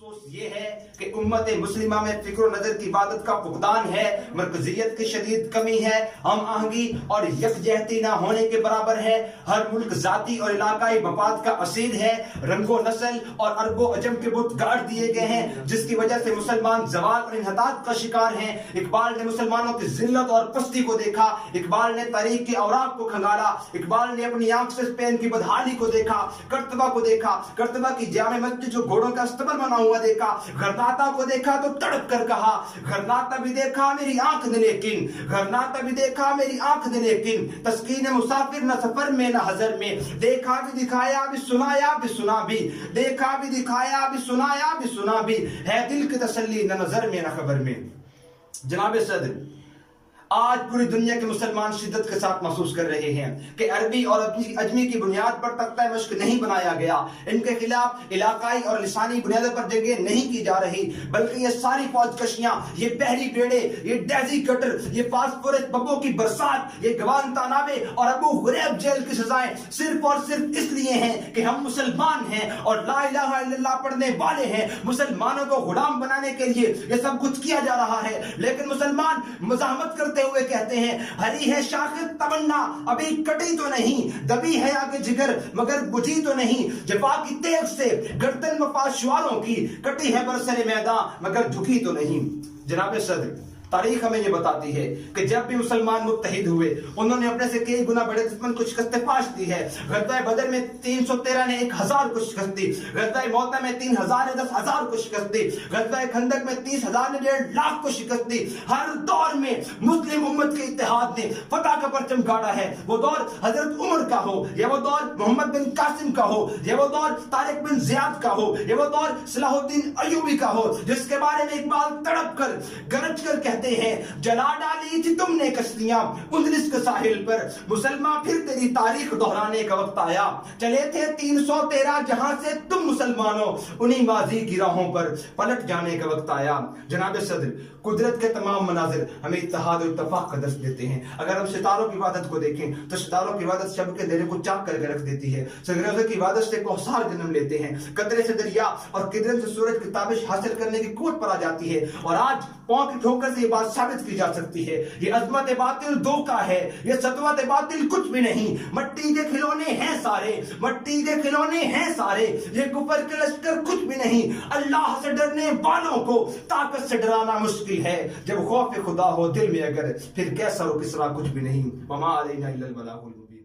अफसोस ये है कि उम्मत मुस्लिमा में फिक्र नजर की इबादत का फुकदान है, मरकजियत की शदीद कमी है, हम आहंगी और यकजहती ना होने के बराबर है। हर मुल्क जाती और इलाकाई मफाद का असीर है। रंगो नस्ल और अरबो अजम के बुत गाड़ दिए गए हैं, जिसकी वजह से मुसलमान जवाल और इन्हतात का शिकार हैं। इकबाल ने मुसलमानों की जिल्लत और पस्ती को देखा, इकबाल ने तारीख के औराक को खंगाला, इकबाल ने अपनी आंख से स्पेन की बदहाली को देखा, कर्तबा को देखा, कर्तबा की जामे मस्जिद जो घोड़ों का अस्तबल बना हुआ देखा, गरनाता को देखा तो तड़प कर कहा, गरनाता भी देखा मेरी आंख ने लेकिन, गरनाता भी देखा मेरी आंख ने लेकिन, तस्कीन मुसाफिर न सफर में न हजर में, देखा भी दिखाया भी सुनाया भी सुना भी, देखा भी दिखाया भी सुनाया भी सुना भी, है दिल की तसल्ली न नजर में न खबर में। जनाब सदर, आज पूरी दुनिया के मुसलमान शिद्दत के साथ महसूस कर रहे हैं कि अरबी और अजमी की बुनियाद पर तख्ता मश्क नहीं बनाया गया। इनके खिलाफ इलाकाई और लिसानी बुनियादों पर जंगें नहीं की जा रही, बल्कि ये सारी फौजकशियां, ये बहरी बेड़े, ये डेजी कटर, ये फास्फोरस बमों की बरसात, ये गवानतानावे और अबू गुरैब जेल की सजाएं सिर्फ और सिर्फ इसलिए हैं कि हम मुसलमान हैं और ला इलाहा इल्लल्लाह पढ़ने वाले हैं। मुसलमानों को गुलाम बनाने के लिए ये सब कुछ किया जा रहा है, लेकिन मुसलमान मज़ाहमत करते हुए कहते हैं हरी है शाखिर तमन्ना अभी कटी तो नहीं, दबी है आगे जिगर मगर बुझी तो नहीं, जफा की तेग से गर्दन वफाशवारों की कटी है बरसरे मैदान मगर झुकी तो नहीं। जनाब सदर, तारीख हमें यह बताती है कि जब भी मुसलमान मुत्तहिद हुए, उन्होंने अपने से कई गुना बड़े दुश्मन को शिकस्त फाश दी है। गज़वा बदर में 313 ने 1000 को शिकस्त दी, गज़वा मौता में 3000 ने 10,000 को शिकस्त दी, गज़वा खंदक में 30,000 ने 1.5 लाख को शिकस्त दी। हर दौर में मुस्लिम उम्मत के इत्तेहाद ने फतह का परचम गाड़ा है। वो दौर हजरत उमर का हो, या वो दौर मोहम्मद बिन कासिम का हो, या वो दौर तारिक बिन ज़ियाद का हो, या वो दौर सलाहुद्दीन अय्यूबी का हो, जिसके बारे में इकबाल तड़प कर गरज कर कहते हैं जला डाली थी तुमने कश्तियां उनरिस के साहिल पर, मुसलमान फिर तेरी तारीख दोहराने का वक्त आया। चले थे 313 जहां से तुम मुसलमानों, उन्हीं माजी की राहों पर पलट जाने का वक्त आया। जनाब सदर, कुदरत के तमाम मनाजिर हमें इत्तेहाद और इत्तेफाक का दर्स देते हैं। अगर हम सितारों की इबादत को देखें तो सितारों की इबादत शब के अंधेरे को चाक करके रख देती है। सगरेज़ों की इबादत से कौसार जन्म लेते हैं, कतरे से दरिया और किदरत से सूरज की ताबिश हासिल करने की कुव्वत पर आ जाती है। और आज पांव की ठोकर से ये बात साबित की जा सकती है, ये अजमत बातिल धोखा है, ये सतवत बातिल कुछ भी नहीं। मट्टी के खिलौने हैं सारे, मट्टी के खिलौने हैं सारे, ये कुफर के लश्कर कुछ भी नहीं। अल्लाह से डरने वालों को ताकत से डराना मुश्किल है। जब खौफ खुदा हो दिल में अगर, फिर कैसर व किसरा कुछ भी नहीं। वमा अलैना इल्लल बलागुल मुबीन।